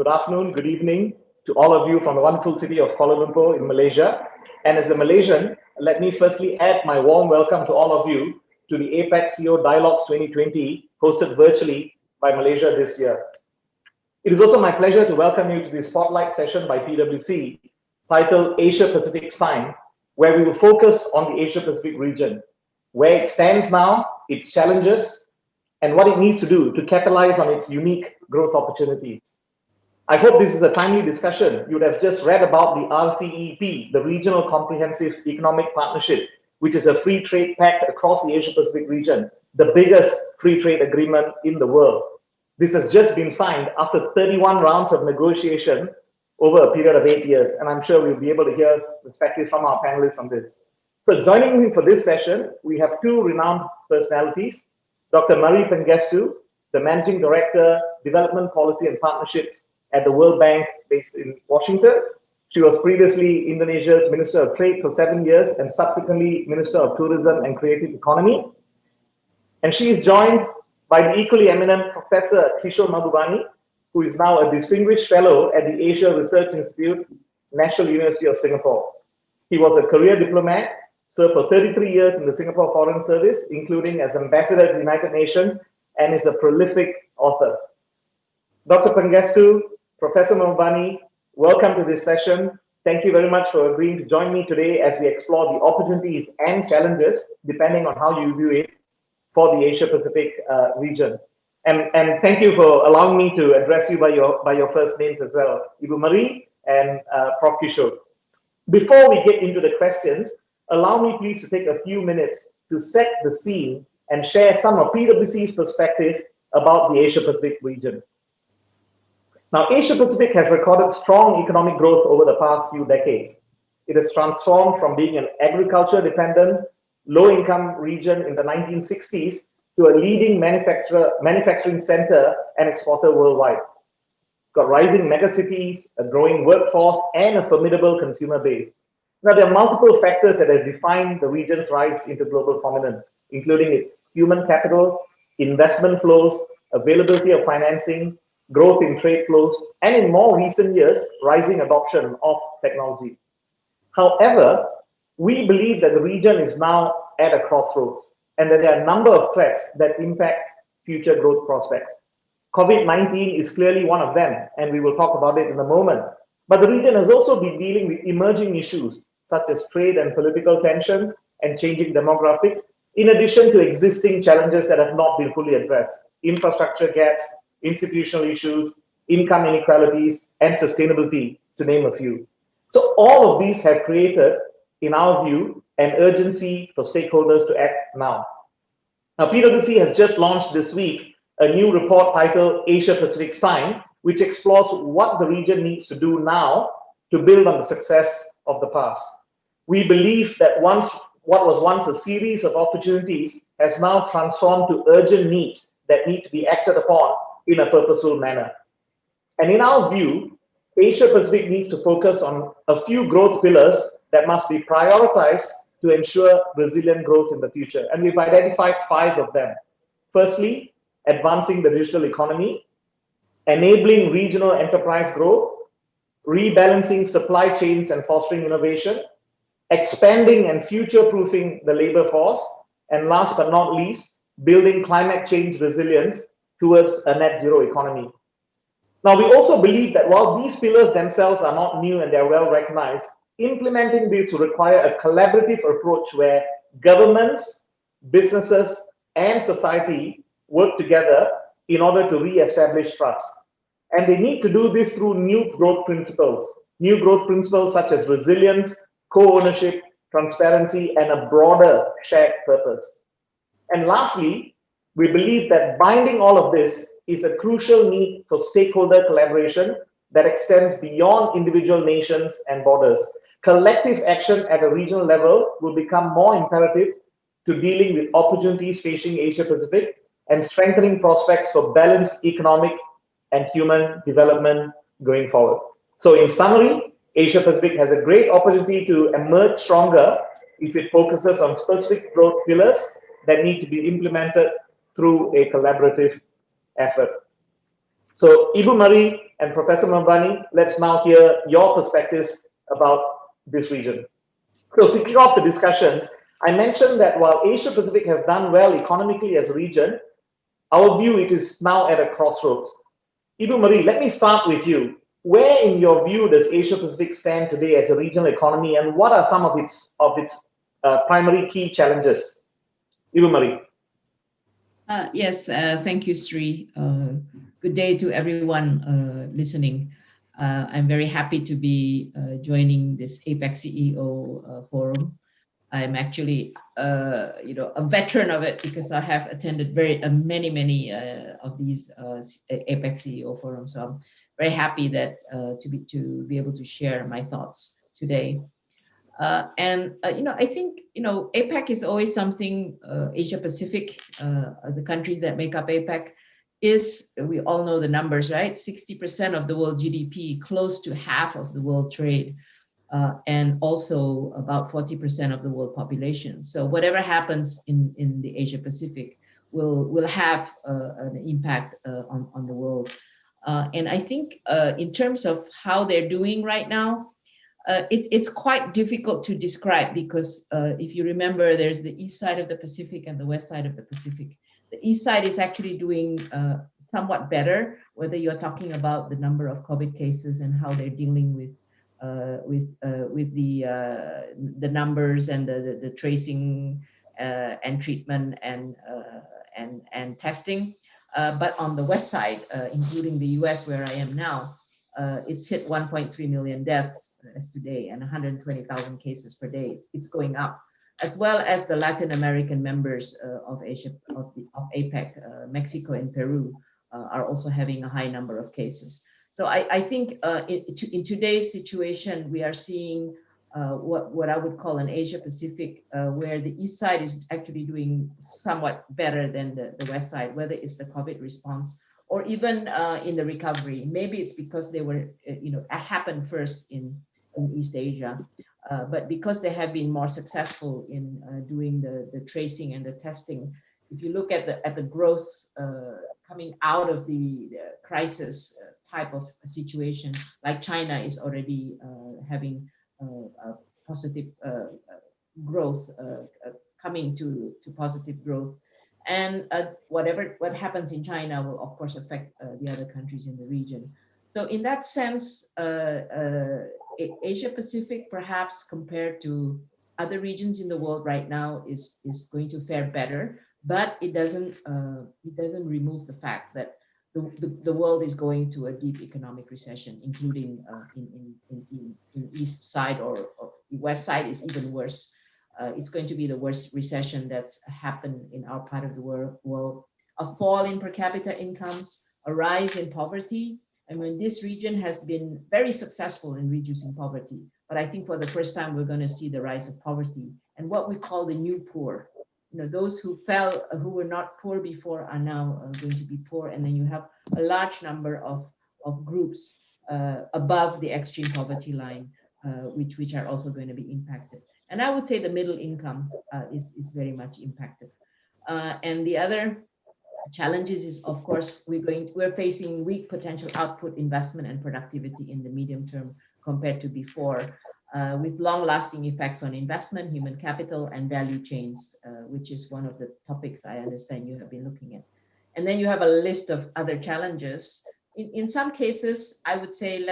good afternoon, good evening to all of you from the wonderful city of Kuala Lumpur in Malaysia. And as a Malaysian, let me firstly add my warm welcome to all of you to the APEC CEO Dialogues 2020, hosted virtually by Malaysia this year. It is also my pleasure to welcome you to the spotlight session by PwC titled Asia Pacific Spine, where we will focus on the Asia Pacific region, where it stands now, its challenges, and what it needs to do to capitalize on its unique growth opportunities. I hope this is a timely discussion. You would have just read about the RCEP, the Regional Comprehensive Economic Partnership, which is a free trade pact across the Asia Pacific region, the biggest free trade agreement in the world. This has just been signed after 31 rounds of negotiation over a period of 8 years, and I'm sure we'll be able to hear perspectives from our panelists on this. So joining me for this session, we have two renowned personalities, Dr. Pangestu, the Managing Director, Development Policy and Partnerships at the World Bank based in Washington. She was previously Indonesia's Minister of Trade for 7 years and subsequently Minister of Tourism and Creative Economy. And she is joined by the equally eminent Professor Kishore Mahbubani, who is now a Distinguished Fellow at the Asia Research Institute, National University of Singapore. He was a career diplomat, served for 33 years in the Singapore Foreign Service, including as Ambassador to the United Nations, and is a prolific author. Dr. Pangestu, Professor Mahbubani, welcome to this session. Thank you very much for agreeing to join me today as we explore the opportunities and challenges, depending on how you view it, for the Asia Pacific region. And thank you for allowing me to address you by your first names as well, Ibu Marie and Prof. Kishore. Before we get into the questions, allow me please to take a few minutes to set the scene and share some of PwC's perspective about the Asia Pacific region. Now, Asia Pacific has recorded strong economic growth over the past few decades. It has transformed from being an agriculture-dependent, low-income region in the 1960s to a leading manufacturing center and exporter worldwide. It's got rising megacities, a growing workforce, and a formidable consumer base. Now, there are multiple factors that have defined the region's rise into global prominence, including its human capital, investment flows, availability of financing, growth in trade flows, and in more recent years, rising adoption of technology. However, we believe that the region is now at a crossroads and that there are a number of threats that impact future growth prospects. COVID-19 is clearly one of them, and we will talk about it in a moment. But the region has also been dealing with emerging issues such as trade and political tensions and changing demographics, in addition to existing challenges that have not been fully addressed: infrastructure gaps, institutional issues, income inequalities, and sustainability, to name a few. So all of these have created, in our view, an urgency for stakeholders to act now. Now, PwC has just launched this week a new report titled Asia Pacific Spine, which explores what the region needs to do now to build on the success of the past. We believe that what was once a series of opportunities has now transformed to urgent needs that need to be acted upon in a purposeful manner. And in our view, Asia Pacific needs to focus on a few growth pillars that must be prioritized to ensure resilient growth in the future. And we've identified 5 of them. Firstly, advancing the digital economy, enabling regional enterprise growth, rebalancing supply chains and fostering innovation, expanding and future-proofing the labor force, and last but not least, building climate change resilience towards a net zero economy. Now, we also believe that while these pillars themselves are not new and they're well recognized, implementing these will require a collaborative approach where governments, businesses, and society work together in order to re-establish trust. And they need to do this through new growth principles such as resilience, co-ownership, transparency, and a broader shared purpose. And lastly, we believe that binding all of this is a crucial need for stakeholder collaboration that extends beyond individual nations and borders. Collective action at a regional level will become more imperative to dealing with opportunities facing Asia Pacific and strengthening prospects for balanced economic and human development going forward. So in summary, Asia Pacific has a great opportunity to emerge stronger if it focuses on specific growth pillars that need to be implemented through a collaborative effort. So, Ibu Marie and Professor Mahbubani, let's now hear your perspectives about this region. So, to kick off the discussions, I mentioned that while Asia Pacific has done well economically as a region, our view it is now at a crossroads. Ibu Marie, let me start with you. Where, in your view, does Asia Pacific stand today as a regional economy, and what are some of its primary key challenges? Ibu Marie. Yes, thank you, Sri. Good day to everyone listening. I'm very happy to be joining this APEC CEO forum. I'm actually, a veteran of it because I have attended very many of these APEC CEO forums. So I'm very happy that to be able to share my thoughts today. I think APEC is always something. Asia Pacific, the countries that make up APEC, is, we all know the numbers, right? 60% of the world GDP, close to half of the world trade, and also about 40% of the world population. So whatever happens in the Asia Pacific will have an impact on the world. And I think in terms of how they're doing right now, it's quite difficult to describe because if you remember, there's the east side of the Pacific and the west side of the Pacific. The east side is actually doing somewhat better, whether you're talking about the number of COVID cases and how they're dealing with the numbers and the tracing and treatment and testing. But on the west side, including the US, where I am now, it's hit 1.3 million deaths as today and 120,000 cases per day. It's going up, as well as the Latin American members of Asia of APEC, Mexico and Peru are also having a high number of cases. So I think in today's situation, we are seeing what I would call an Asia Pacific, where the east side is actually doing somewhat better than the west side, whether it's the COVID response or even in the recovery. Maybe it's because they were, happened first in East Asia, but because they have been more successful in doing the tracing and the testing. If you look at the growth coming out of the crisis type of situation, like China is already having a positive growth, coming to positive growth. And what happens in China will, of course, affect the other countries in the region. So in that sense, Asia Pacific, perhaps compared to other regions in the world right now, is going to fare better, but it doesn't remove the fact that the world is going to a deep economic recession, including in east side or west side is even worse. It's going to be the worst recession that's happened in our part of the world. A fall in per capita incomes, a rise in poverty. I mean, this region has been very successful in reducing poverty, but I think for the first time, we're going to see the rise of poverty and what we call the new poor. Those who were not poor before are now going to be poor. And then you have a large number of groups above the extreme poverty line, which are also going to be impacted. And I would say the middle income is very much impacted. And the other challenges is, of course, we're facing weak potential output, investment, and productivity in the medium term compared to before, with long-lasting effects on investment, human capital, and value chains, which is one of the topics I understand you have been looking at. And then you have a list of other challenges. In some cases, I would say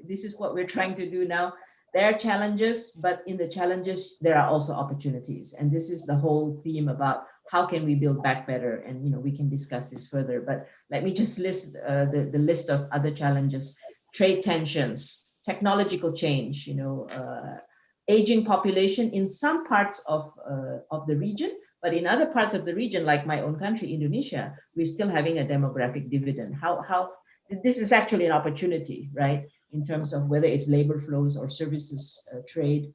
this is what we're trying to do now. There are challenges, but in the challenges, there are also opportunities. And this is the whole theme about how can we build back better? And we can discuss this further. But let me just list the list of other challenges: trade tensions, technological change, aging population in some parts of the region, but in other parts of the region, like my own country, Indonesia, we're still having a demographic dividend. How this is actually an opportunity, right? In terms of whether it's labor flows or services trade.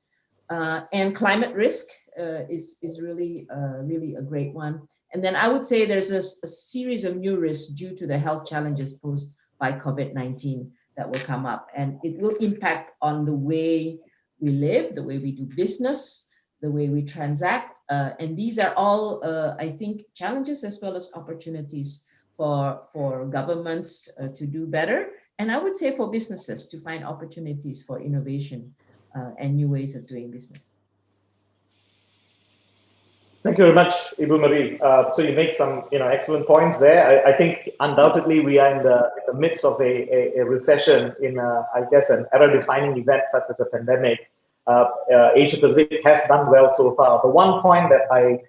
And climate risk is really a great one. And then I would say there's a series of new risks due to the health challenges posed by COVID-19 that will come up. And it will impact on the way we live, the way we do business, the way we transact. And these are all, I think, challenges as well as opportunities for governments to do better, and I would say for businesses to find opportunities for innovation and new ways of doing business. Thank you very much, Ibu Marie. So you make some, excellent points there. I think undoubtedly we are in the midst of a recession in, I guess, an era-defining event such as a pandemic. Asia Pacific has done well so far. The one point that I,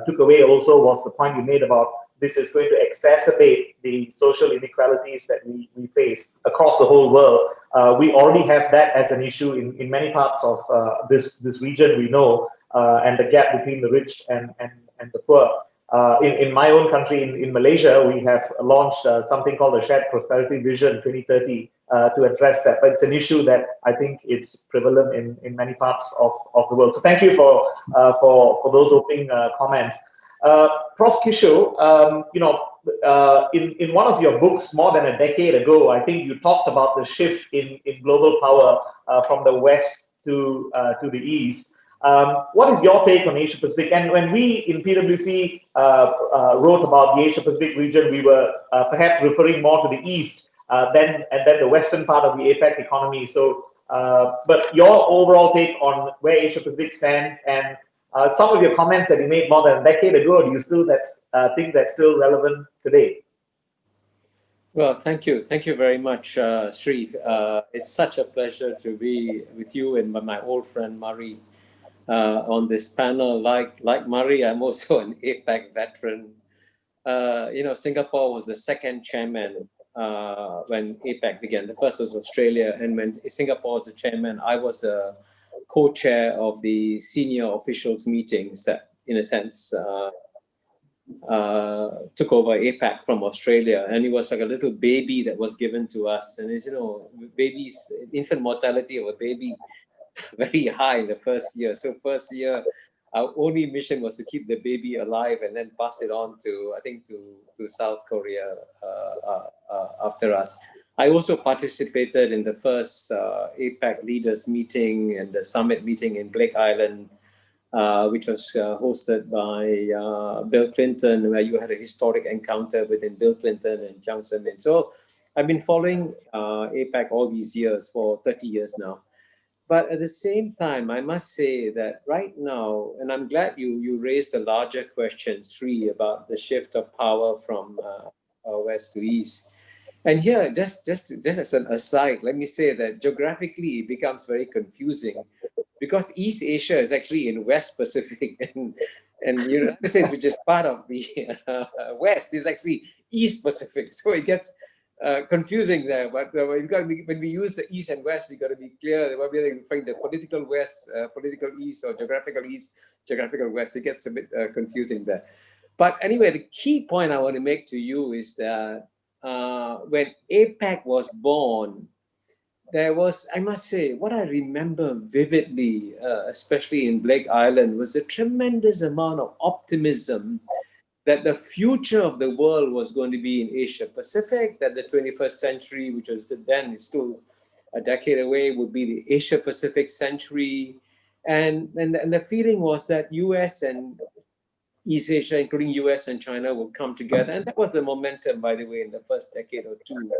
took away also was the point you made about this is going to exacerbate the social inequalities that we face across the whole world. We already have that as an issue in many parts of this region, we know. And the gap between the rich and the poor. In my own country, in Malaysia, we have launched something called the Shared Prosperity Vision 2030 to address that. But it's an issue that I think it's prevalent in many parts of the world. So thank you for those opening comments. Prof. Kishore, in one of your books more than a decade ago, I think you talked about the shift in global power from the West to the East. What is your take on Asia Pacific? And when we in PwC wrote about the Asia Pacific region, we were perhaps referring more to the East than the Western part of the APEC economy. So, but your overall take on where Asia Pacific stands and some of your comments that you made more than a decade ago, do you still think that's still relevant today? Well, thank you. Thank you very much, Sri. It's such a pleasure to be with you and my old friend, Marie. On this panel, like Marie, I'm also an APEC veteran. Singapore was the second chairman when APEC began. The first was Australia, and when Singapore was the chairman, I was the co-chair of the senior officials meetings that, in a sense, took over APEC from Australia, and it was like a little baby that was given to us. And it's, babies, infant mortality of a baby very high in the first year. So first year, our only mission was to keep the baby alive and then pass it on to, I think, to South Korea after us. I also participated in the first APEC leaders meeting and the summit meeting in Blake Island, which was hosted by Bill Clinton, where you had a historic encounter between Bill Clinton and Jiang Zemin. So I've been following APEC all these years, for 30 years now. But at the same time, I must say that right now, and I'm glad you raised the larger question, Sri, about the shift of power from west to east. And here, just as an aside, let me say that geographically it becomes very confusing because East Asia is actually in West Pacific, and the United States, which is part of the West, is actually East Pacific. So it gets confusing there, but when we use the East and West, we got to be clear what we're referring to: political West, political East, or geographical East, geographical West. It gets a bit confusing there. But anyway, the key point I want to make to you is that when APEC was born, there was, I must say, what I remember vividly, especially in Blake Island, was a tremendous amount of optimism that the future of the world was going to be in Asia Pacific, that the 21st century, which was then is still a decade away, would be the Asia Pacific century. And the feeling was that US and East Asia, including US and China, would come together. And that was the momentum, by the way, in the first decade or two.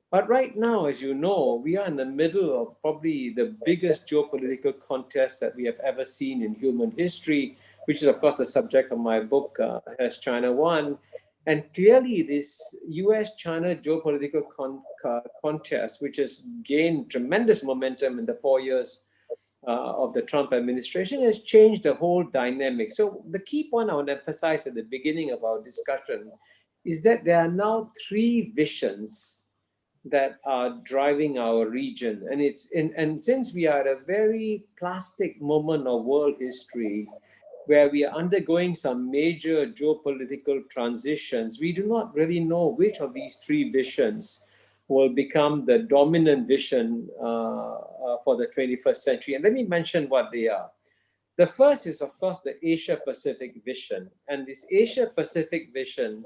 But right now, as you know, we are in the middle of probably the biggest geopolitical contest that we have ever seen in human history, which is, of course, the subject of my book, Has China Won? And clearly, this US-China geopolitical contest, which has gained tremendous momentum in the 4 years of the Trump administration, has changed the whole dynamic. So the key point I want to emphasize at the beginning of our discussion is that there are now three visions that are driving our region. And since we are at a very plastic moment of world history, where we are undergoing some major geopolitical transitions, we do not really know which of these three visions will become the dominant vision for the 21st century. And let me mention what they are. The first is, of course, the Asia-Pacific vision. And this Asia-Pacific vision,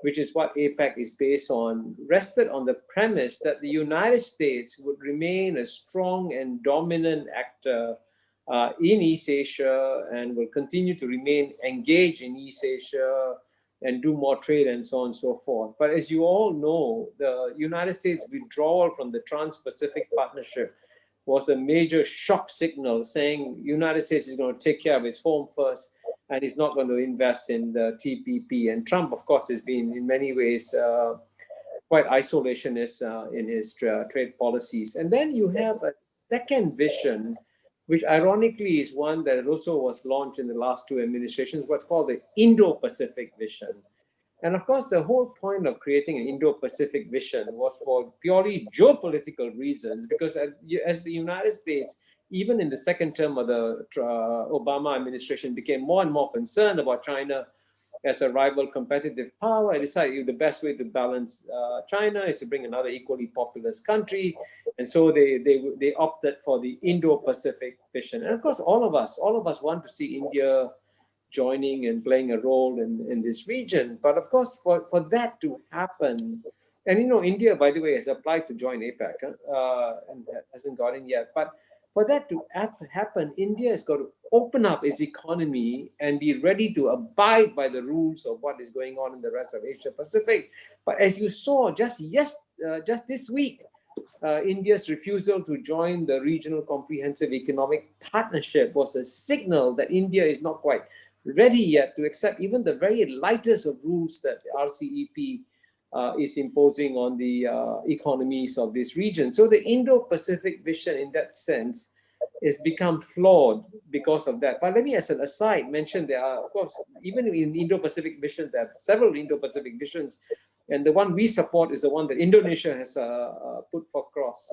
which is what APEC is based on, rested on the premise that the United States would remain a strong and dominant actor in East Asia and will continue to remain engaged in East Asia and do more trade and so on and so forth. But as you all know, the United States withdrawal from the Trans-Pacific Partnership was a major shock signal saying United States is going to take care of its home first and is not going to invest in the TPP. And Trump, of course, has been in many ways quite isolationist in his trade policies. And then you have a second vision, which ironically is one that also was launched in the last two administrations, what's called the Indo-Pacific vision. And of course, the whole point of creating an Indo-Pacific vision was for purely geopolitical reasons, because as the United States, even in the second term of the Obama administration, became more and more concerned about China as a rival competitive power, I decided the best way to balance China is to bring another equally populous country. And so they opted for the Indo-Pacific vision. And of course, all of us want to see India joining and playing a role in this region. But of course, for that to happen, and India, by the way, has applied to join APEC and hasn't got in yet. But for that to happen, India has got to open up its economy and be ready to abide by the rules of what is going on in the rest of Asia Pacific. But as you saw just this week, India's refusal to join the Regional Comprehensive Economic Partnership was a signal that India is not quite ready yet to accept even the very lightest of rules that the RCEP is imposing on the economies of this region. So the Indo-Pacific vision in that sense has become flawed because of that. But let me, as an aside, mention there are, of course, even in Indo-Pacific visions, there are several Indo-Pacific visions. And the one we support is the one that Indonesia has put across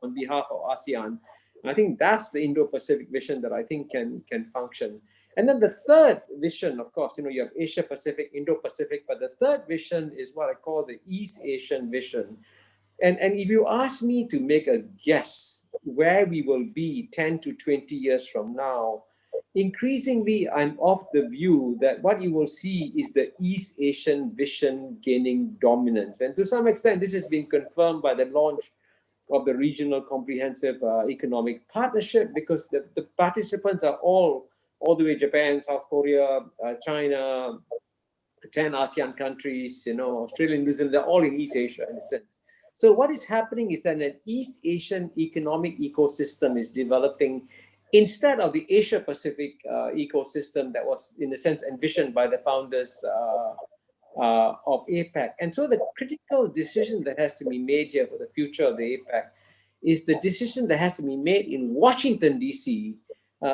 on behalf of ASEAN. And I think that's the Indo-Pacific vision that I think can function. And then the third vision, of course, you have Asia Pacific, Indo-Pacific, but the third vision is what I call the East Asian vision. And if you ask me to make a guess where we will be 10 to 20 years from now, increasingly I'm of the view that what you will see is the East Asian vision gaining dominance. And to some extent, this has been confirmed by the launch of the Regional Comprehensive Economic Partnership, because the participants are all the way Japan, South Korea, China, 10 ASEAN countries, Australia, New Zealand, they're all in East Asia in a sense. So what is happening is that an East Asian economic ecosystem is developing instead of the Asia Pacific ecosystem that was, in a sense, envisioned by the founders of APEC. And so the critical decision that has to be made here for the future of the APEC is the decision that has to be made in Washington, D.C.,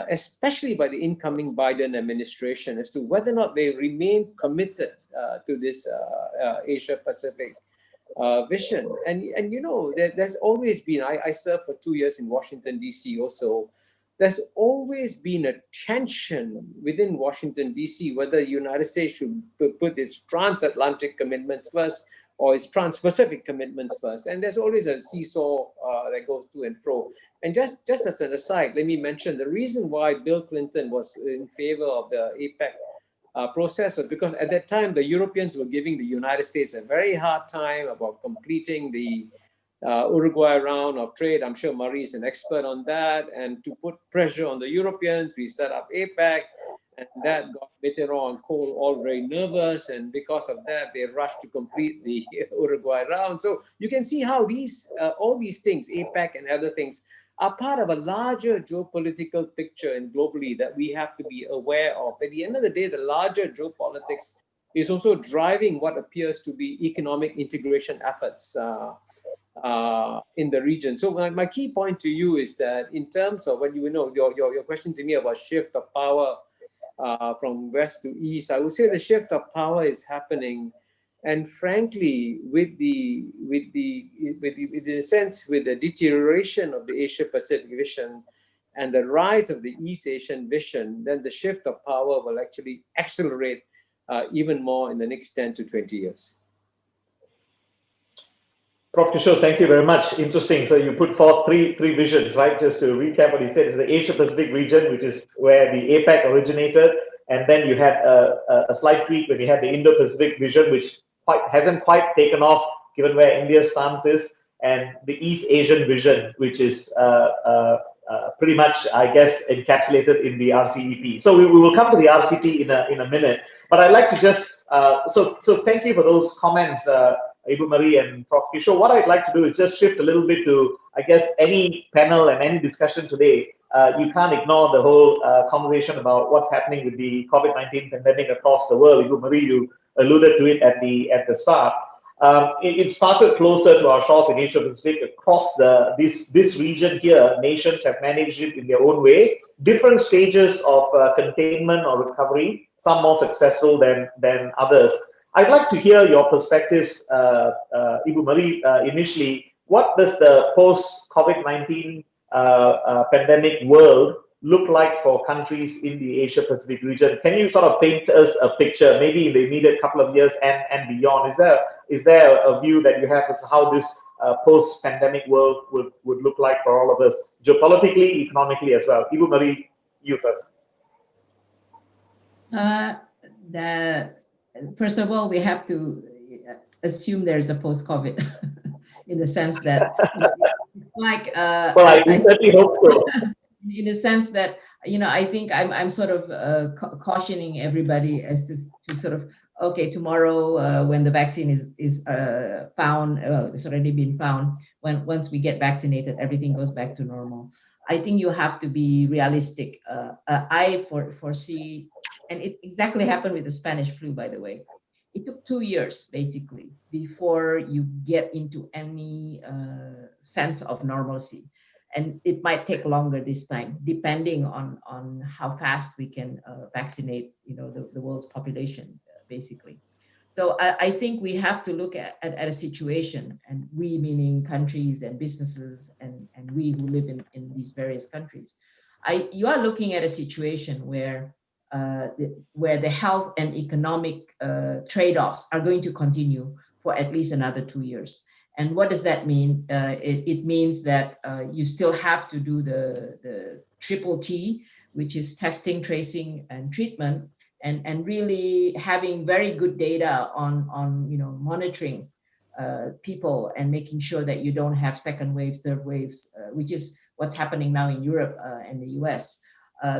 especially by the incoming Biden administration, as to whether or not they remain committed to this Asia Pacific vision. And there's always been, I served for 2 years in Washington, D.C. also, there's always been a tension within Washington, D.C., whether the United States should put its transatlantic commitments first or its trans-Pacific commitments first. And there's always a seesaw that goes to and fro. And just as an aside, let me mention the reason why Bill Clinton was in favor of the APEC process was because at that time, the Europeans were giving the United States a very hard time about completing the Uruguay round of trade. I'm sure Murray is an expert on that. And to put pressure on the Europeans, we set up APEC. And that got Mitterrand and Kohl all very nervous. And because of that, they rushed to complete the Uruguay round. So you can see how all these things, APEC and other things, are part of a larger geopolitical picture and globally that we have to be aware of. At the end of the day, the larger geopolitics is also driving what appears to be economic integration efforts in the region. So my key point to you is that in terms of when your question to me about shift of power from west to east, I would say the shift of power is happening, and frankly, with the deterioration of the Asia Pacific vision and the rise of the East Asian vision, then the shift of power will actually accelerate even more in the next 10 to 20 years. Prof. Kishore, thank you very much. Interesting. So you put forth three visions, right? Just to recap what he said, is the Asia Pacific region, which is where the APEC originated, and then you had a slight tweak when you had the Indo-Pacific vision, which hasn't quite taken off given where India's stance is, and the East Asian vision, which is pretty much, I guess, encapsulated in the RCEP. So we will come to the RCT in a minute, but I'd like to just, so thank you for those comments, Ibu Marie and Prof. Kishore. What I'd like to do is just shift a little bit to, I guess, any panel and any discussion today. You can't ignore the whole conversation about what's happening with the COVID-19 pandemic across the world. Ibu Marie, you alluded to it at the start. It started closer to our shores in Asia Pacific across this region here. Nations have managed it in their own way. Different stages of containment or recovery, some more successful than others. I'd like to hear your perspectives, Ibu Marie, initially. What does the post-COVID-19 pandemic world look like for countries in the Asia Pacific region? Can you sort of paint us a picture, maybe in the immediate couple of years and beyond? Is there a view that you have as to how this post-pandemic world would look like for all of us, geopolitically, economically as well? Ibu Marie, you first. First of all, we have to assume there's a post-COVID in the sense that, like, well, I certainly hope so. In the sense that, I think I'm sort of cautioning everybody as to sort of, okay, tomorrow when the vaccine is found, it's already been found, once we get vaccinated, everything goes back to normal. I think you have to be realistic. I foresee, and it exactly happened with the Spanish flu, by the way. It took 2 years, basically, before you get into any sense of normalcy. And it might take longer this time, depending on how fast we can vaccinate, the world's population, basically. So I think we have to look at a situation, and we meaning countries and businesses and we who live in these various countries. You are looking at a situation where the health and economic trade-offs are going to continue for at least another 2 years. And what does that mean? It means that you still have to do the triple T, which is testing, tracing, and treatment, and really having very good data on monitoring people and making sure that you don't have second waves, third waves, which is what's happening now in Europe and the US.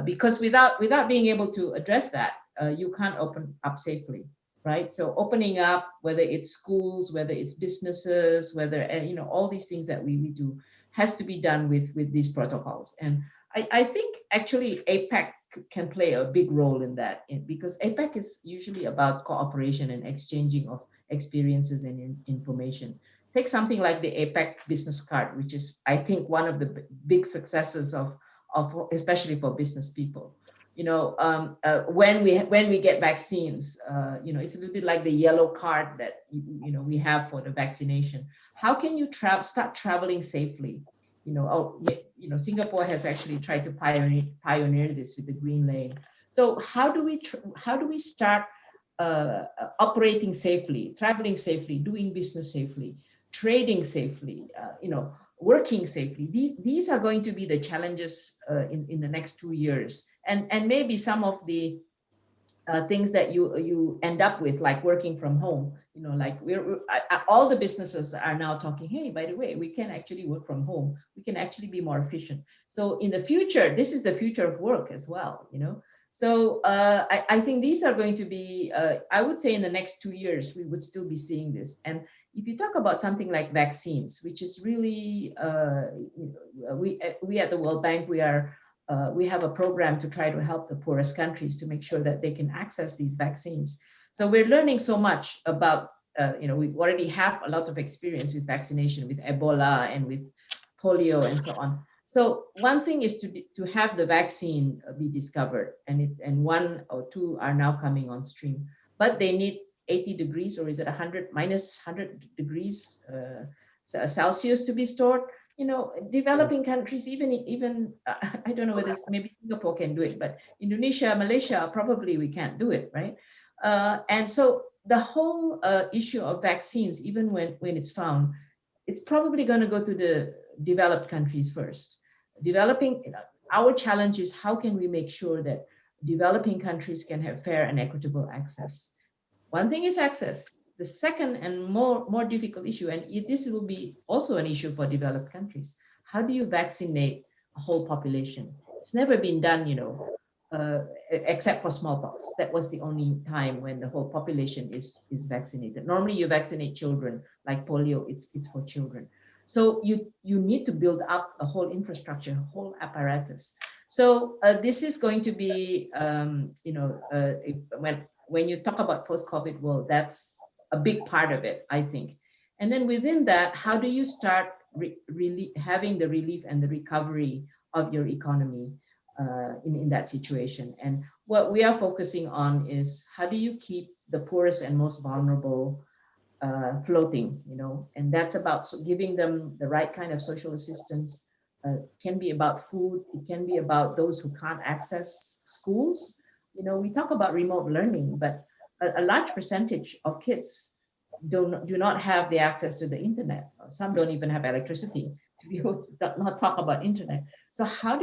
Because without being able to address that, you can't open up safely, right? So opening up, whether it's schools, whether it's businesses, whether all these things that we do, has to be done with these protocols. And I think actually APEC can play a big role in that, because APEC is usually about cooperation and exchanging of experiences and information. Take something like the APEC business card, which is, I think, one of the big successes of especially for business people. When we get vaccines, it's a little bit like the yellow card that we have for the vaccination. How can you start traveling safely? Singapore has actually tried to pioneer this with the green lane. So how do we start operating safely, traveling safely, doing business safely, trading safely, working safely? These are going to be the challenges in the next 2 years, and maybe some of the things that you end up with, like working from home. Like all the businesses are now talking, hey, by the way, we can actually work from home. We can actually be more efficient. So in the future, this is the future of work as well. So I think these are going to be, I would say in the next 2 years, we would still be seeing this. And if you talk about something like vaccines, which is really, we at the World Bank, we have a program to try to help the poorest countries to make sure that they can access these vaccines. So we're learning so much about, we already have a lot of experience with vaccination, with Ebola and with polio and so on. So one thing is to have the vaccine be discovered, and 1 or 2 are now coming on stream, but they need 80 degrees, or is it minus 100 degrees Celsius to be stored. Developing countries, even I don't know whether maybe Singapore can do it, but Indonesia, Malaysia, probably we can't do it, right? And so the whole issue of vaccines, even when it's found, it's probably going to go to the developed countries first. Our challenge is, how can we make sure that developing countries can have fair and equitable access? One thing is access. The second and more difficult issue, and this will be also an issue for developed countries, how do you vaccinate a whole population. It's never been done, except for smallpox. That was the only time when the whole population is vaccinated. Normally, you vaccinate children, like polio. It's for children. So you need to build up a whole infrastructure, a whole apparatus. So this is going to be, when you talk about post-COVID world, that's a big part of it, I think. And then within that, how do you start really having the relief and the recovery of your economy in that situation? And what we are focusing on is how do you keep the poorest and most vulnerable floating, and that's about giving them the right kind of social assistance. Can be about food. It can be about those who can't access schools. We talk about remote learning, but a large percentage of kids do not have the access to the internet. Some don't even have electricity to be able to not talk about internet. So how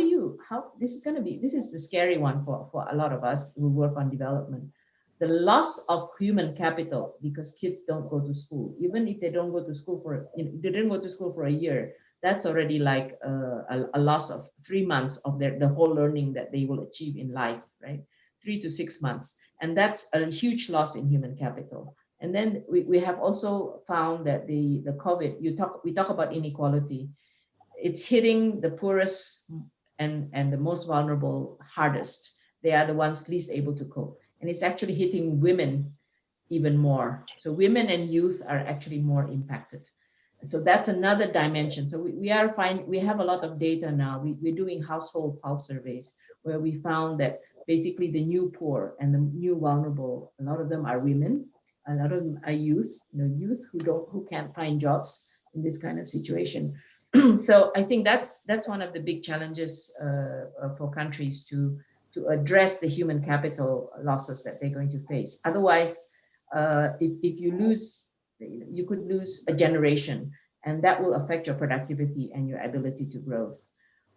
this is the scary one for a lot of us who work on development. The loss of human capital because kids don't go to school, even if they don't go to school they didn't go to school for a year, that's already like a loss of 3 months of the whole learning that they will achieve in life, right? 3 to 6 months. And that's a huge loss in human capital. And then we have also found that the COVID, we talk about inequality. It's hitting the poorest and the most vulnerable hardest. They are the ones least able to cope. And it's actually hitting women even more. So women and youth are actually more impacted. So that's another dimension. So we have a lot of data now. We're doing household pulse surveys where we found that basically the new poor and the new vulnerable, a lot of them are women, a lot of them are youth, youth who can't find jobs in this kind of situation. So I think that's one of the big challenges for countries to address the human capital losses that they're going to face. Otherwise, if you lose, you could lose a generation, and that will affect your productivity and your ability to growth.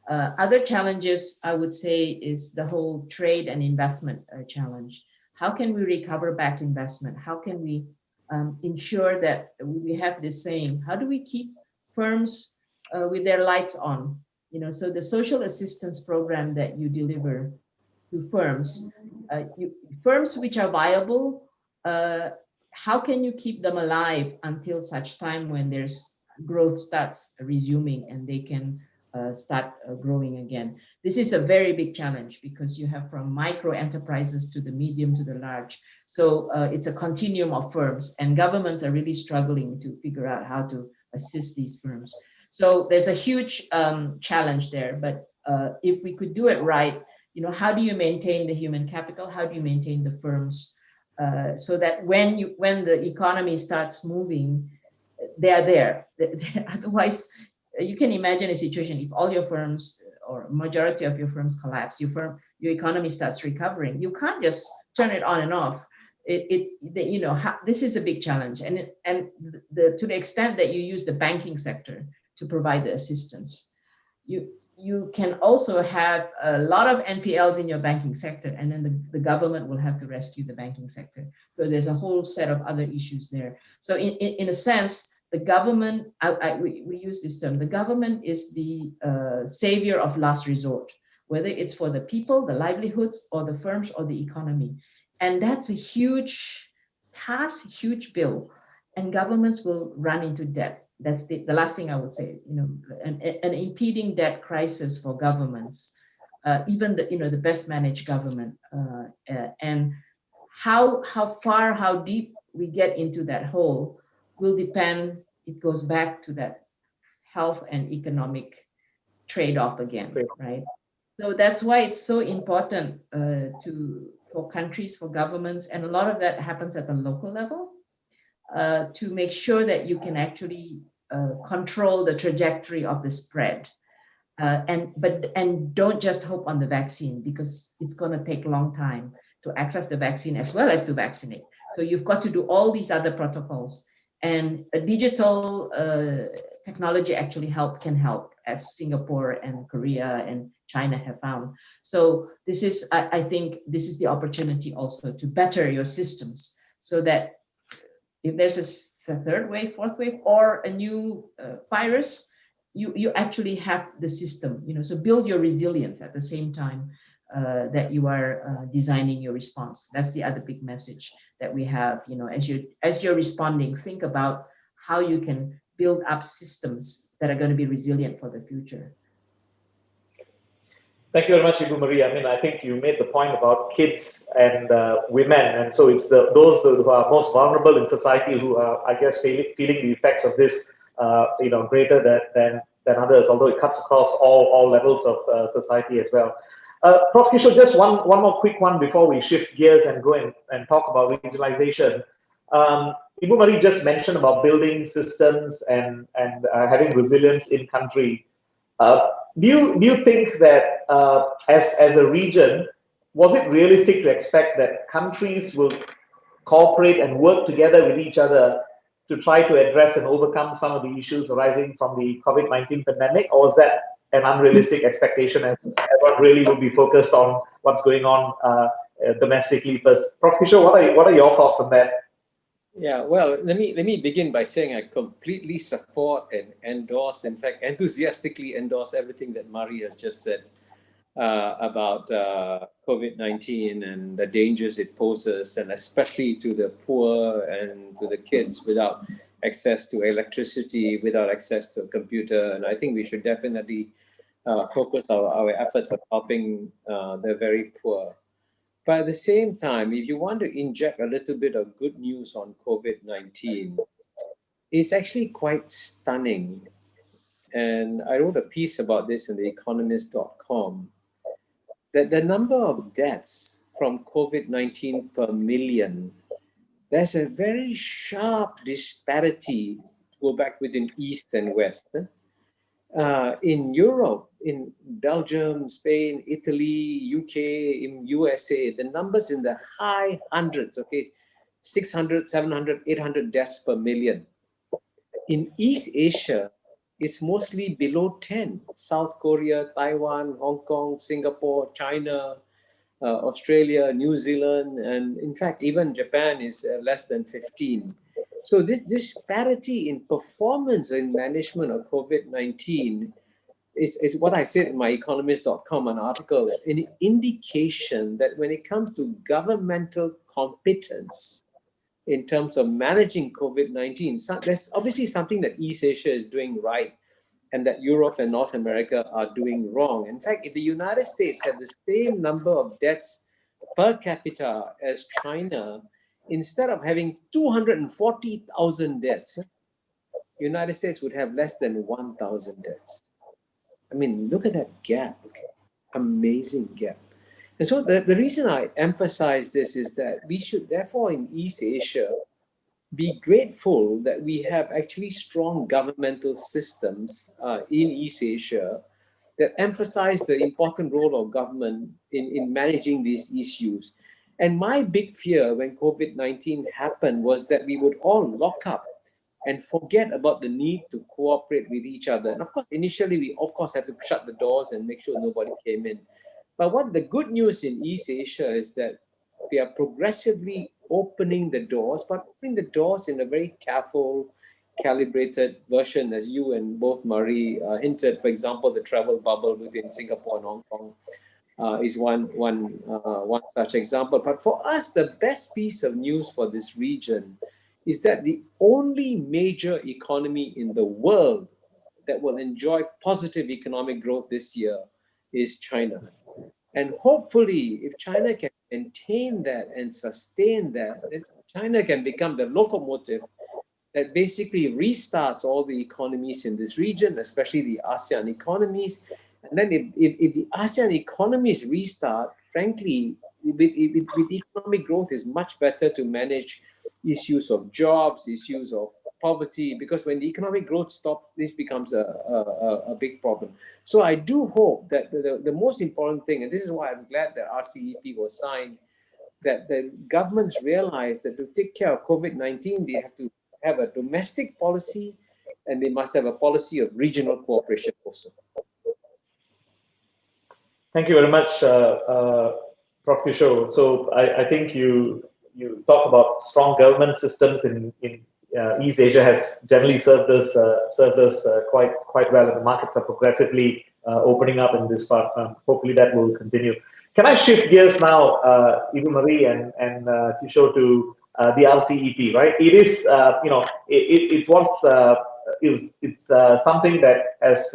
Other challenges, I would say, is the whole trade and investment challenge. How can we recover back investment? How can we ensure that we have this saying, how do we keep firms with their lights on? So the social assistance program that you deliver to firms, firms which are viable, how can you keep them alive until such time when there's growth starts resuming and they can start growing again? This is a very big challenge because you have from micro enterprises to the medium to the large. So it's a continuum of firms, and governments are really struggling to figure out how to assist these firms. So there's a huge challenge there, but if we could do it right, how do you maintain the human capital? How do you maintain the firms so that when the economy starts moving, they are there? Otherwise, you can imagine a situation if all your firms or majority of your firms collapse, your economy starts recovering. You can't just turn it on and off. This is a big challenge, and to the extent that you use the banking sector to provide the assistance, you can also have a lot of NPLs in your banking sector, and then the government will have to rescue the banking sector. So there's a whole set of other issues there. So in a sense, the government, we use this term, the government is the savior of last resort, whether it's for the people, the livelihoods, or the firms, or the economy. And that's a huge task, huge bill, and governments will run into debt. That's the last thing I would say. An impeding debt crisis for governments, even the best managed government, and how far, how deep we get into that hole will depend. It goes back to that health and economic trade-off again, right? So that's why it's so important for countries, for governments, and a lot of that happens at the local level, to make sure that you can actually control the trajectory of the spread, and don't just hope on the vaccine, because it's going to take a long time to access the vaccine as well as to vaccinate. So you've got to do all these other protocols, and a digital technology actually can help, as Singapore and Korea and China have found. So this is, I think, this is the opportunity also to better your systems, so that if there's a third wave, fourth wave, or a new virus, you actually have the system, so build your resilience at the same time that you are designing your response. That's the other big message that we have. As you're responding, think about how you can build up systems that are going to be resilient for the future. Thank you very much, Ibu Marie. I mean, I think you made the point about kids and women, and so it's those who are most vulnerable in society who are, I guess, feeling the effects of this, greater than others. Although it cuts across all levels of society as well. Prof. Kishore, just one more quick one before we shift gears and go and talk about regionalization. Ibu Marie just mentioned about building systems and having resilience in country. Do you think that as a region, was it realistic to expect that countries will cooperate and work together with each other to try to address and overcome some of the issues arising from the COVID-19 pandemic, or was that an unrealistic expectation as everyone really will be focused on what's going on domestically first? Prof. Kishore, what are your thoughts on that? Yeah, well, let me begin by saying I completely support and endorse, in fact, enthusiastically endorse everything that Marie has just said about COVID-19 and the dangers it poses, and especially to the poor and to the kids without access to electricity, without access to a computer. And I think we should definitely focus our efforts on helping the very poor. But at the same time, if you want to inject a little bit of good news on COVID-19, it's actually quite stunning. And I wrote a piece about this in the economist.com, that the number of deaths from COVID-19 per million, there's a very sharp disparity to go back within East and West. In Europe, in Belgium, Spain, Italy, UK, in USA, the numbers in the high hundreds, 600, 700, 800 deaths per million. In East Asia, it's mostly below 10. South Korea, Taiwan, Hong Kong, Singapore, China, Australia, New Zealand, and in fact, even Japan is less than 15. So this disparity in performance in management of COVID-19 is what I said in my economist.com, an article, an indication that when it comes to governmental competence in terms of managing COVID-19, there's obviously something that East Asia is doing right and that Europe and North America are doing wrong. In fact, if the United States had the same number of deaths per capita as China, instead of having 240,000 deaths, the United States would have less than 1,000 deaths. I mean, look at that gap. Okay. Amazing gap. And so the reason I emphasize this is that we should therefore in East Asia be grateful that we have actually strong governmental systems in East Asia that emphasize the important role of government in managing these issues. And my big fear when COVID-19 happened was that we would all lock up and forget about the need to cooperate with each other. And of course, initially, we of course had to shut the doors and make sure nobody came in. But what the good news in East Asia is that we are progressively opening the doors, but opening the doors in a very careful, calibrated version, as you and both Marie hinted. For example, the travel bubble within Singapore and Hong Kong is one such example. But for us, the best piece of news for this region is that the only major economy in the world that will enjoy positive economic growth this year is China. And hopefully, if China can maintain that and sustain that, then China can become the locomotive that basically restarts all the economies in this region, especially the ASEAN economies. And then if the ASEAN economies restart, frankly, with economic growth is much better to manage issues of jobs, issues of poverty, because when the economic growth stops, this becomes a big problem. So I do hope that the most important thing, and this is why I'm glad that RCEP was signed, that the governments realize that to take care of COVID-19, they have to have a domestic policy and they must have a policy of regional cooperation also. Thank you very much, Prof. Kishore. So I think you talk about strong government systems in East Asia has generally served us quite well, and the markets are progressively opening up in this part. Hopefully, that will continue. Can I shift gears now, Ibu Marie and Kishore, to the RCEP? Right, it is it's something that has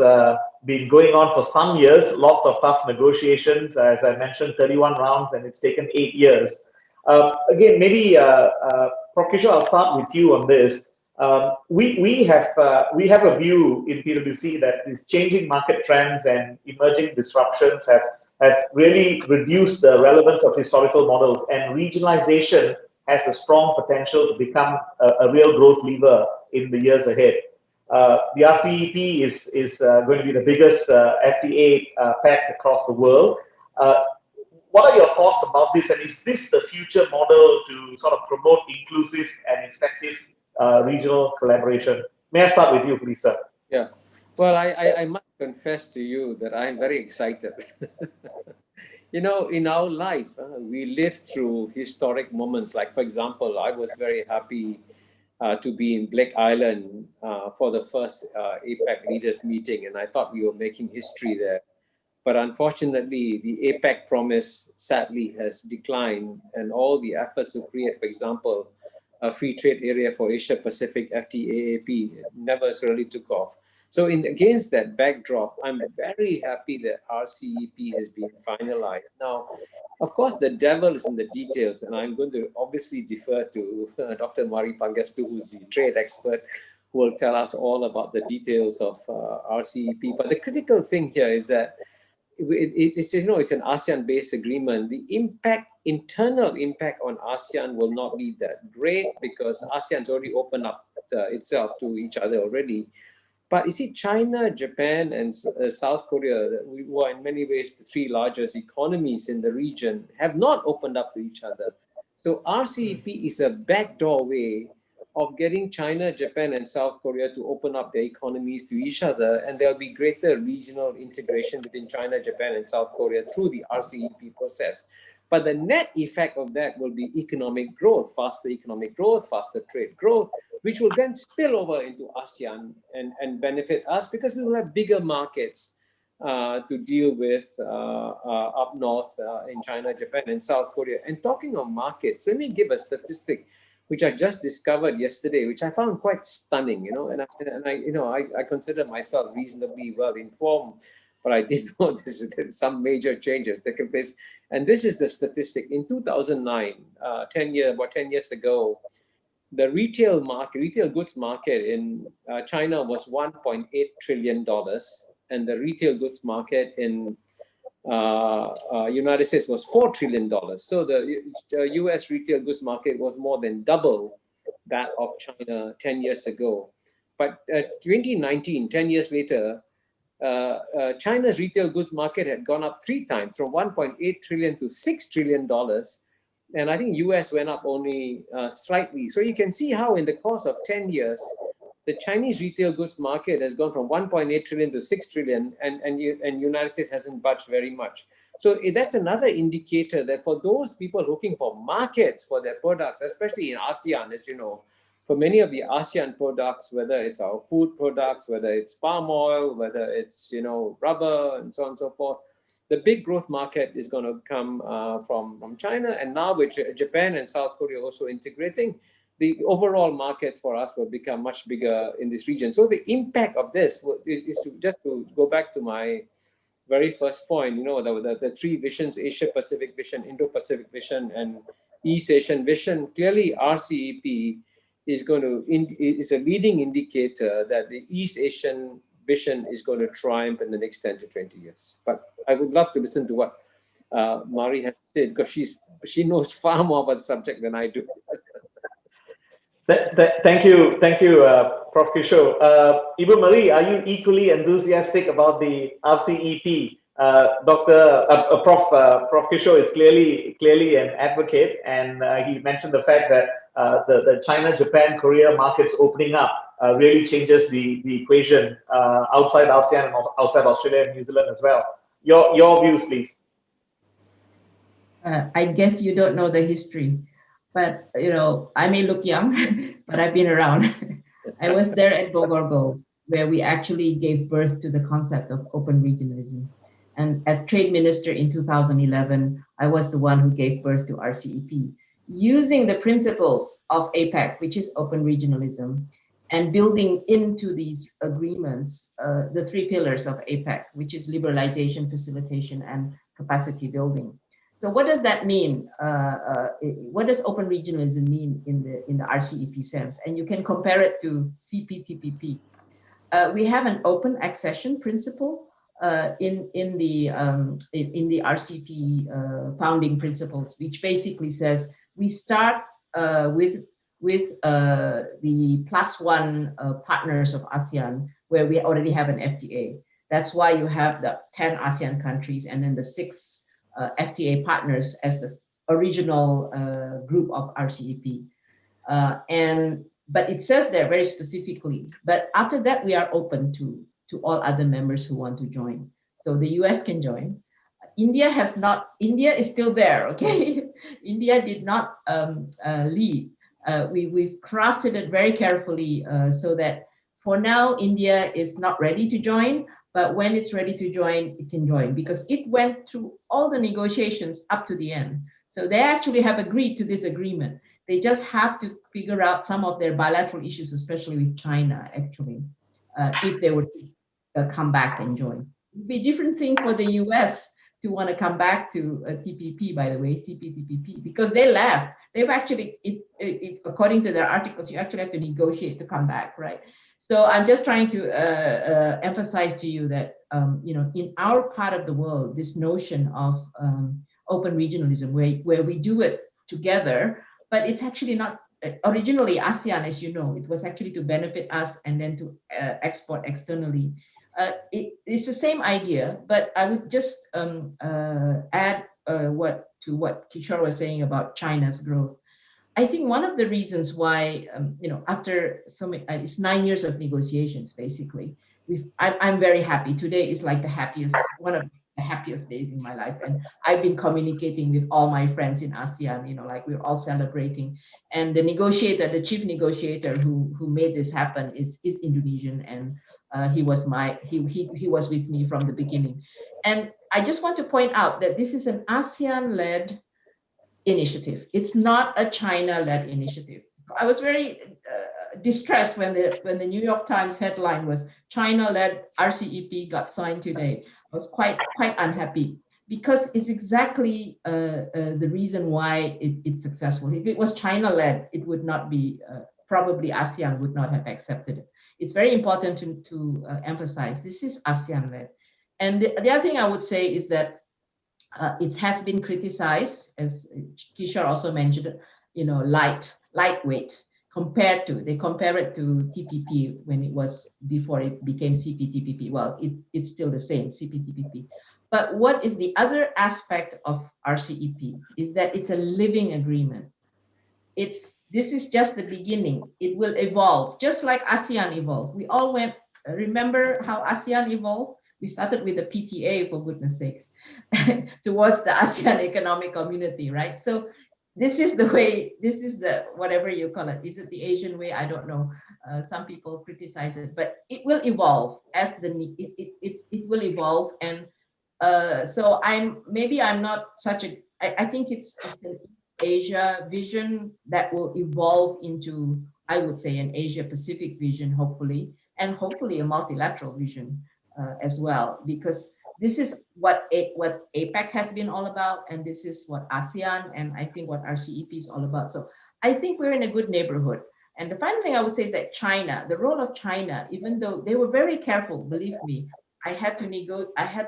been going on for some years. Lots of tough negotiations, as I mentioned, 31 rounds, and it's taken 8 years. Again, maybe Prof. Kishore, I'll start with you on this. We have a view in PwC that these changing market trends and emerging disruptions have really reduced the relevance of historical models, and regionalization has a strong potential to become a real growth lever in the years ahead. The RCEP is going to be the biggest FTA pact across the world. What are your thoughts about this, and is this the future model to sort of promote inclusive and effective regional collaboration? May I start with you, please, sir? Yeah. Well, I must confess to you that I'm very excited. You know, in our life, we live through historic moments. Like, for example, I was very happy to be in Blake Island for the first APEC leaders meeting, and I thought we were making history there. But unfortunately, the APEC promise sadly has declined, and all the efforts to create, for example, a free trade area for Asia Pacific, FTAAP, never really took off. So against that backdrop, I'm very happy that RCEP has been finalized. Now, of course, the devil is in the details, and I'm going to obviously defer to Dr. Mari Pangestu, who's the trade expert, who will tell us all about the details of RCEP. But the critical thing here is that it's an ASEAN-based agreement. The internal impact on ASEAN will not be that great because ASEAN's already opened up itself to each other already. But you see, China, Japan, and South Korea, who are in many ways the three largest economies in the region, have not opened up to each other. So RCEP is a backdoor way of getting China, Japan, and South Korea to open up their economies to each other, and there'll be greater regional integration between China, Japan, and South Korea through the RCEP process. But the net effect of that will be economic growth, faster trade growth, which will then spill over into ASEAN and benefit us because we will have bigger markets to deal with up north in China, Japan, and South Korea. And talking of markets, let me give a statistic which I just discovered yesterday, which I found quite stunning, and I consider myself reasonably well informed, but I did know that some major changes taken place. And this is the statistic. In 2009, about 10 years ago, the retail goods market in China was $1.8 trillion, and the retail goods market in United States was $4 trillion. So the US retail goods market was more than double that of China 10 years ago. But 2019, 10 years later, China's retail goods market had gone up 3 times, from 1.8 trillion to $6 trillion. And I think US went up only slightly. So you can see how in the course of 10 years, the Chinese retail goods market has gone from 1.8 trillion to 6 trillion, and United States hasn't budged very much. So that's another indicator that for those people looking for markets for their products, especially in ASEAN, as you know, for many of the ASEAN products, whether it's our food products, whether it's palm oil, whether it's rubber, and so on and so forth, the big growth market is going to come from China. And now with Japan and South Korea also integrating, the overall market for us will become much bigger in this region. So the impact of this is to go back to my very first point, the 3 visions: Asia Pacific vision, Indo-Pacific vision, and East Asian vision. Clearly, RCEP is a leading indicator that the East Asian vision is going to triumph in the next 10 to 20 years. But I would love to listen to what Mari has said, because she knows far more about the subject than I do. Thank you, Prof. Kishore. Ibu Marie, are you equally enthusiastic about the RCEP? Prof. Kishore is clearly an advocate, and he mentioned the fact that the China, Japan, Korea markets opening up really changes the equation outside ASEAN and outside Australia and New Zealand as well. Your views, please. I guess you don't know the history. but I may look young, but I've been around. I was there at Bogor Gold, where we actually gave birth to the concept of open regionalism. And as trade minister in 2011, I was the one who gave birth to RCEP, using the principles of APEC, which is open regionalism, and building into these agreements the three pillars of APEC, which is liberalization, facilitation, and capacity building. So what does that mean? What does open regionalism mean in the RCEP sense? And you can compare it to CPTPP. We have an open accession principle in the RCEP founding principles, which basically says we start with the +1 partners of ASEAN, where we already have an FTA. That's why you have the 10 ASEAN countries and then the 6 FTA partners as the original group of RCEP. But it says there very specifically, but after that, we are open to all other members who want to join. So the US can join. India is still there, okay? India did not leave. We've crafted it very carefully so that for now, India is not ready to join, but when it's ready to join, it can join because it went through all the negotiations up to the end. So they actually have agreed to this agreement. They just have to figure out some of their bilateral issues, especially with China, actually, if they were to come back and join. It would be a different thing for the US to want to come back to TPP, by the way, CPTPP, because they left. They've actually, according to their articles, you actually have to negotiate to come back, right? So I'm just trying to emphasize to you that, in our part of the world, this notion of open regionalism, where we do it together, but it's actually not originally ASEAN, as you know, it was actually to benefit us and then to export externally. It's the same idea, but I would just add what Kishore was saying about China's growth. I think one of the reasons why, after it's 9 years of negotiations, basically, I'm very happy. Today is like one of the happiest days in my life. And I've been communicating with all my friends in ASEAN, like we're all celebrating. And the chief negotiator who made this happen is Indonesian. And he was with me from the beginning. And I just want to point out that this is an ASEAN-led initiative. It's not a China-led initiative. I was very distressed when the New York Times headline was China-led RCEP got signed today. I was quite unhappy because it's exactly the reason why it's successful. If it was China-led, it would not be, probably ASEAN would not have accepted it. It's very important to emphasize this is ASEAN-led. And the other thing I would say is that it has been criticized, as Kishore also mentioned, lightweight they compare it to TPP when it was before it became CPTPP. Well, it's still the same, CPTPP. But what is the other aspect of RCEP is that it's a living agreement. This is just the beginning. It will evolve, just like ASEAN evolved. We all remember how ASEAN evolved? We started with the PTA, for goodness sakes, towards the ASEAN Economic Community, right? So this is the way, this is the, whatever you call it. Is it the Asian way? I don't know. Some people criticize it, but it will evolve as it will evolve. And so I'm not such a, I think it's an Asia vision that will evolve into, I would say, an Asia Pacific vision, hopefully, and hopefully a multilateral vision. As well, because this is what APEC has been all about, and this is what ASEAN and I think what RCEP is all about. So I think we're in a good neighborhood. And the final thing I would say is that China, the role of China, even though they were very careful, believe me, I had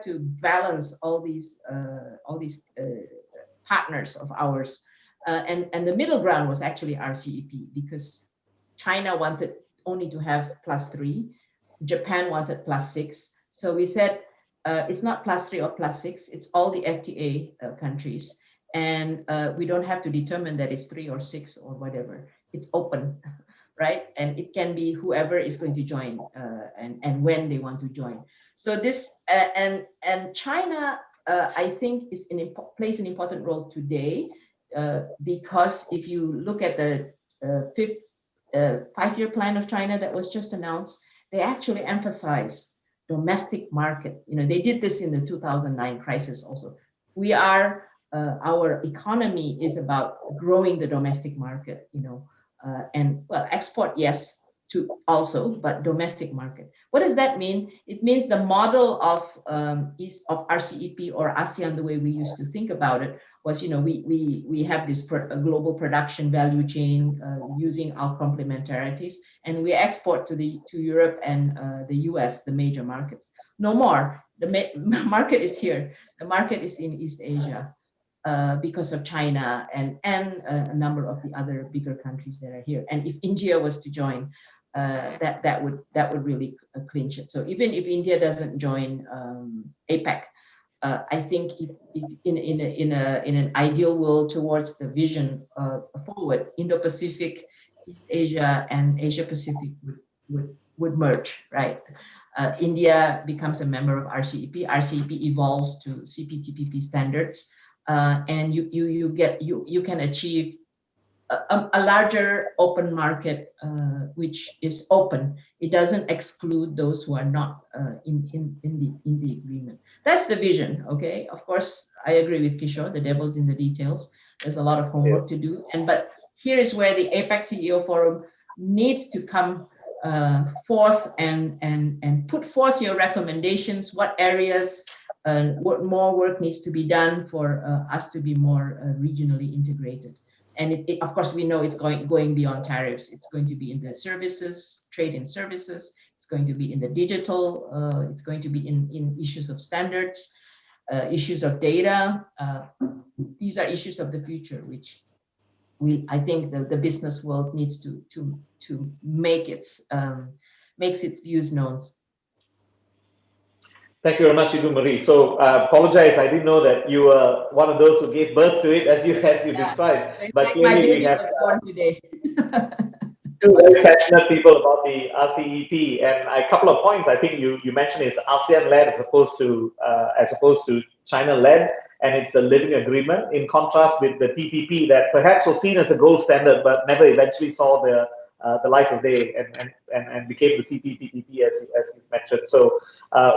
to balance all these partners of ours, and the middle ground was actually RCEP because China wanted only to have +3, Japan wanted +6. So we said it's not +3 or +6, it's all the FTA countries. And we don't have to determine that it's 3 or 6 or whatever. It's open, right? And it can be whoever is going to join and when they want to join. So this, and China, I think, plays an important role today because if you look at the fifth 5-year plan of China that was just announced, they actually emphasize domestic market. They did this in the 2009 crisis also. Our economy is about growing the domestic market, and well, export, yes, to also, but domestic market. What does that mean? It means the model of RCEP or ASEAN, the way we used to think about it, was we have this global production value chain using our complementarities, and we export to Europe and the US, the major markets. No more. The market is here. The market is in East Asia. Because of China and a number of the other bigger countries that are here. And if India was to join, that would really clinch it. So even if India doesn't join APEC, I think if in an ideal world towards the vision forward, Indo-Pacific, East Asia, and Asia Pacific would merge, right? India becomes a member of RCEP. RCEP evolves to CPTPP standards. And you can achieve a larger open market, which is open. It doesn't exclude those who are not in the agreement. That's the vision. Okay. Of course, I agree with Kishore. The devil's in the details. There's a lot of homework to do. But here is where the APEC CEO Forum needs to come forth and put forth your recommendations. What areas? What more work needs to be done for us to be more regionally integrated? And of course, we know it's going beyond tariffs. It's going to be in the services, trade in services. It's going to be in the digital. It's going to be in issues of standards, issues of data. These are issues of the future, which I think the business world needs to makes its views known. Thank you very much, Ibu Marie. So apologize, I didn't know that you were one of those who gave birth to it as you described. But clearly we have born today. two very passionate people about the RCEP, and a couple of points I think you mentioned is ASEAN-led as opposed to China-led, and it's a living agreement in contrast with the TPP that perhaps was seen as a gold standard but never eventually saw the light of day and became the CPTPP as you mentioned. So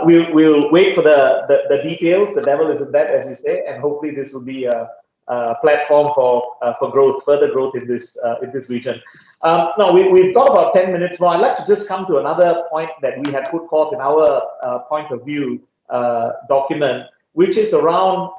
we'll wait for the details. The devil is in that, as you say, and hopefully this will be a platform for growth, further growth in this region. Now we've got about 10 minutes more. I'd like to just come to another point that we had put forth in our point of view document, which is around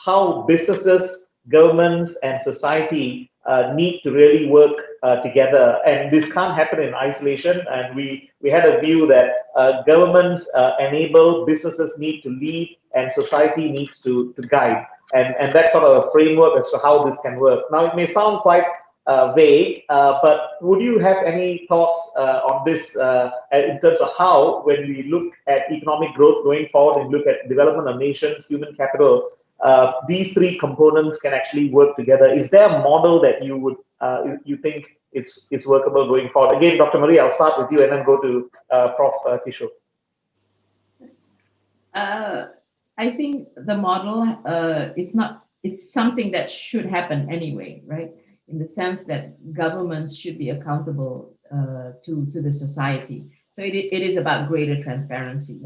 how businesses, governments, and society need to really work together, and this can't happen in isolation. And we had a view that governments enable, businesses need to lead, and society needs to guide, and that's sort of a framework as to how this can work. Now it may sound quite vague, but would you have any thoughts on this in terms of how, when we look at economic growth going forward and look at development of nations, human capital, these three components can actually work together? Is there a model that you would you think it's workable going forward? Again, Dr. Marie, I'll start with you and then go to Prof. Kishore. I think the model it's something that should happen anyway, right? In the sense that governments should be accountable to the society. So it is about greater transparency,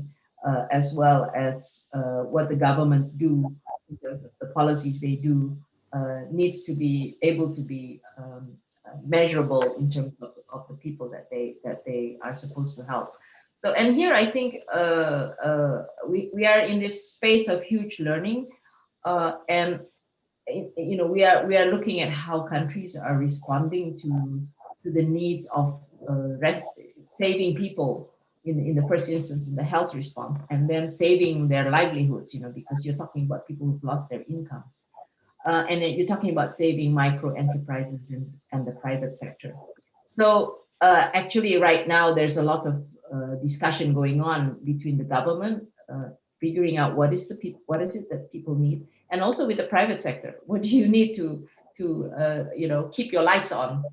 as well as what the governments do in terms of the policies they do needs to be able to be measurable in terms of the people that they are supposed to help. So, and here I think we are in this space of huge learning, and we are looking at how countries are responding to the needs of saving people in the first instance in the health response, and then saving their livelihoods, because you're talking about people who've lost their incomes, and then you're talking about saving micro enterprises and the private sector. So actually right now there's a lot of discussion going on between the government figuring out what is it that people need, and also with the private sector, what do you need to keep your lights on,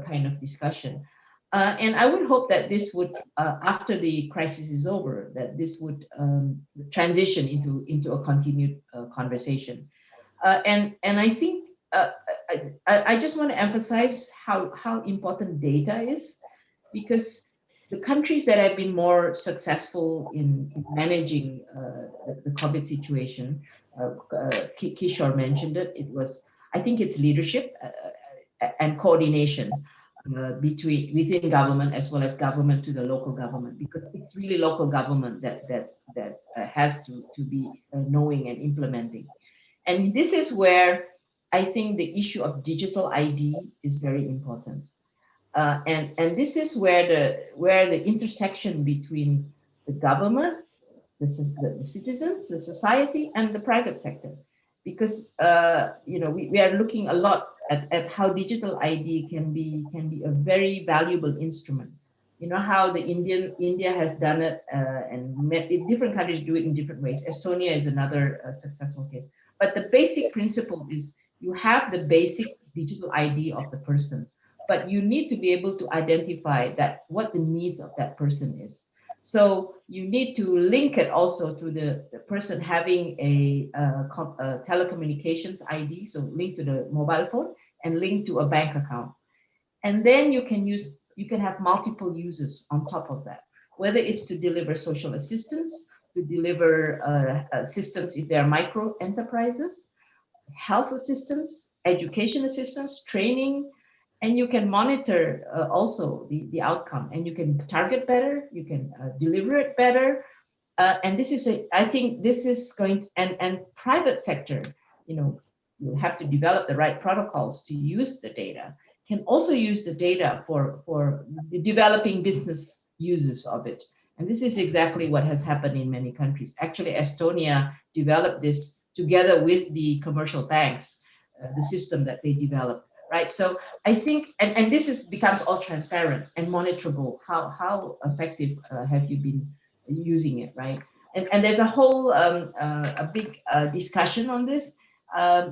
kind of discussion. And I would hope that this would, after the crisis is over, that this would transition into a continued conversation. And I think I just want to emphasize how important data is, because the countries that have been more successful in managing the COVID situation, Kishore mentioned it. It was, I think, it's leadership and coordination within government as well as government to the local government, because it's really local government that has to be knowing and implementing. And this is where I think the issue of digital ID is very important. And this is where the intersection between the government, the citizens, the society, and the private sector, because we are looking a lot at how digital ID can be a very valuable instrument. You know how India has done it, and different countries do it in different ways. Estonia is another successful case. But the basic principle is you have the basic digital ID of the person, but you need to be able to identify that what the needs of that person is. So you need to link it also to the person having a telecommunications ID, so link to the mobile phone and link to a bank account. And then you can have multiple uses on top of that, whether it's to deliver social assistance, to deliver assistance if they're micro enterprises, health assistance, education assistance, training, and you can monitor also the outcome, and you can target better, you can deliver it better. And this is I think this is going to, and private sector, you have to develop the right protocols to use the data, can also use the data for developing business uses of it. And this is exactly what has happened in many countries. Actually, Estonia developed this together with the commercial banks, the system that they developed, right? So I think, and this becomes all transparent and monitorable. How effective have you been using it, right? And there's a whole a big discussion on this.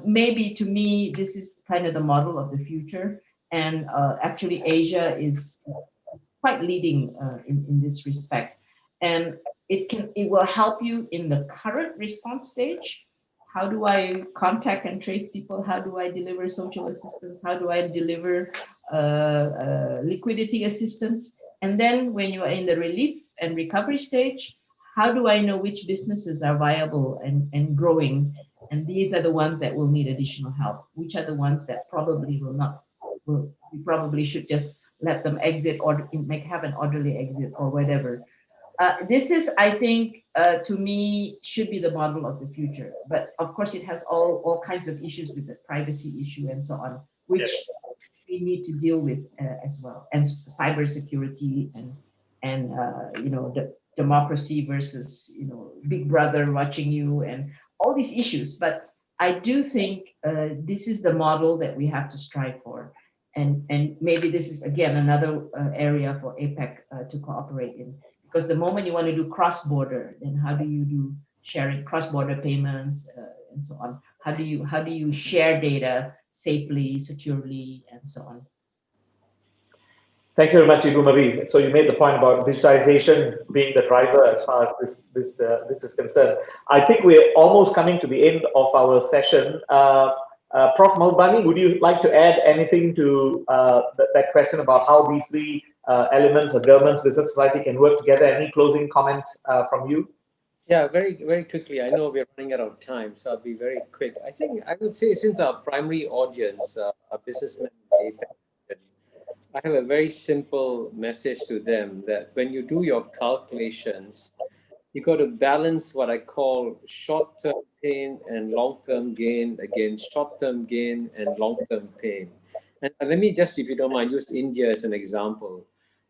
Maybe to me, this is kind of the model of the future, and actually Asia is quite leading in this respect, and it will help you in the current response stage. How do I contact and trace people? How do I deliver social assistance? How do I deliver liquidity assistance? And then when you are in the relief and recovery stage, how do I know which businesses are viable and growing? And these are the ones that will need additional help. Which are the ones that probably will not? We probably should just let them exit or have an orderly exit or whatever. This is, I think, to me, should be the model of the future. But of course, it has all kinds of issues with the privacy issue and so on, which we need to deal with as well, and cybersecurity and the democracy versus Big Brother watching you and all these issues. But I do think this is the model that we have to strive for. And maybe this is, again, another area for APEC to cooperate in. Because the moment you want to do cross-border, then how do you do sharing cross-border payments and so on? How do you share data safely, securely, and so on? Thank you very much, Ibu Marie. So you made the point about digitization being the driver as far as this is concerned. I think we're almost coming to the end of our session. Prof. Mahbubani, would you like to add anything to that question about how these three elements of government, business, society can work together? Any closing comments from you? Yeah, very, very quickly. I know we're running out of time, so I'll be very quick. I think I would say, since our primary audience are businessmen, I have a very simple message to them, that when you do your calculations, you got to balance what I call short-term pain and long-term gain against short-term gain and long-term pain. And let me just, if you don't mind, use India as an example.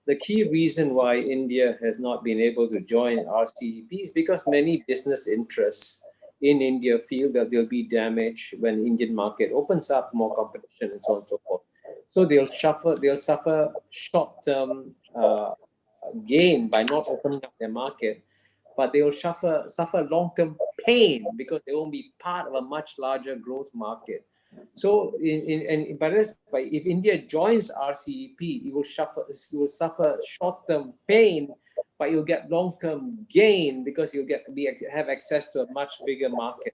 The key reason why India has not been able to join RCEP is because many business interests in India feel that they'll be damaged when the Indian market opens up, more competition and so on and so forth. So they'll suffer short-term gain by not opening up their market, but they will suffer long-term pain because they won't be part of a much larger growth market. So, if India joins RCEP, it will suffer short-term pain, but you'll get long-term gain because you'll have access to a much bigger market.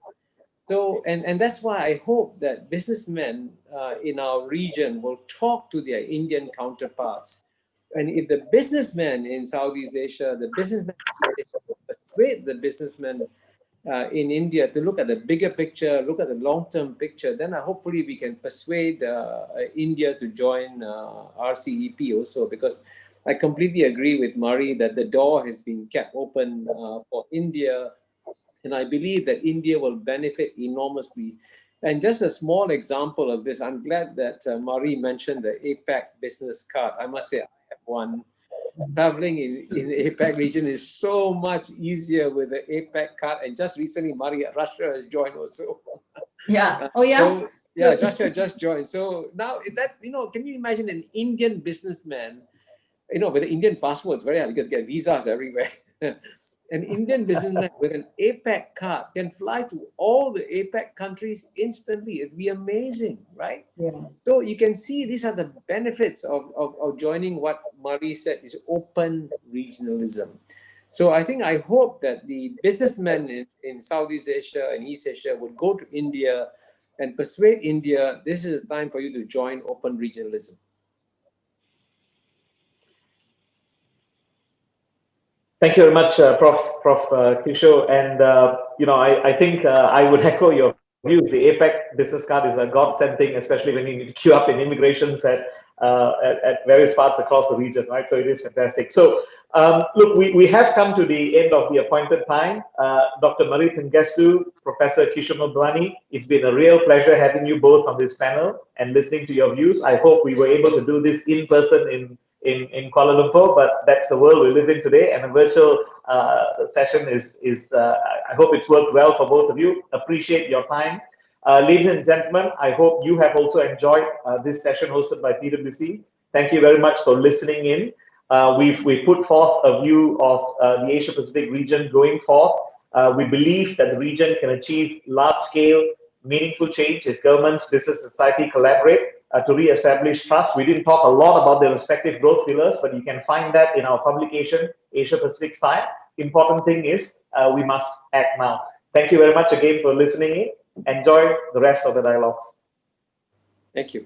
So, and that's why I hope that businessmen in our region will talk to their Indian counterparts. And if the businessmen in Southeast Asia, the businessmen in East Asia will persuade the businessmen in India to look at the bigger picture, look at the long-term picture, then hopefully we can persuade India to join RCEP also, because I completely agree with Murray that the door has been kept open for India, and I believe that India will benefit enormously. And just a small example of this, I'm glad that Murray mentioned the APEC business card. I must say, I have one. Traveling in the APEC region is so much easier with the APEC card. And just recently, Murray, Russia has joined also. Yeah. Oh, yeah. So, yeah, Russia just joined. So now that, can you imagine an Indian businessman, with an Indian passport, it's very hard to get visas everywhere. An Indian businessman with an APEC card can fly to all the APEC countries instantly. It'd be amazing, right? Yeah. So you can see these are the benefits of joining what Murray said is open regionalism. So I hope that the businessmen in Southeast Asia and East Asia would go to India and persuade India, this is the time for you to join open regionalism. Thank you very much, Prof. Kishore. And I think I would echo your views. The APEC business card is a godsend thing, especially when you need to queue up in immigrations at various parts across the region, right? So it is fantastic. So look, we have come to the end of the appointed time. Dr. Murray Pangestu, Professor Kishore Mahbubani, it's been a real pleasure having you both on this panel and listening to your views. I hope we were able to do this in person in Kuala Lumpur, but that's the world we live in today, and a virtual session I hope it's worked well for both of you. Appreciate your time. Ladies and gentlemen, I hope you have also enjoyed this session hosted by PwC. Thank you very much for listening in. We put forth a view of the Asia Pacific region going forth. We believe that the region can achieve large-scale, meaningful change if governments, business, society collaborate to re-establish trust. We didn't talk a lot about the respective growth pillars, but you can find that in our publication, Asia Pacific Style. Important thing is we must act now. Thank you very much again for listening in. Enjoy the rest of the dialogues. Thank you.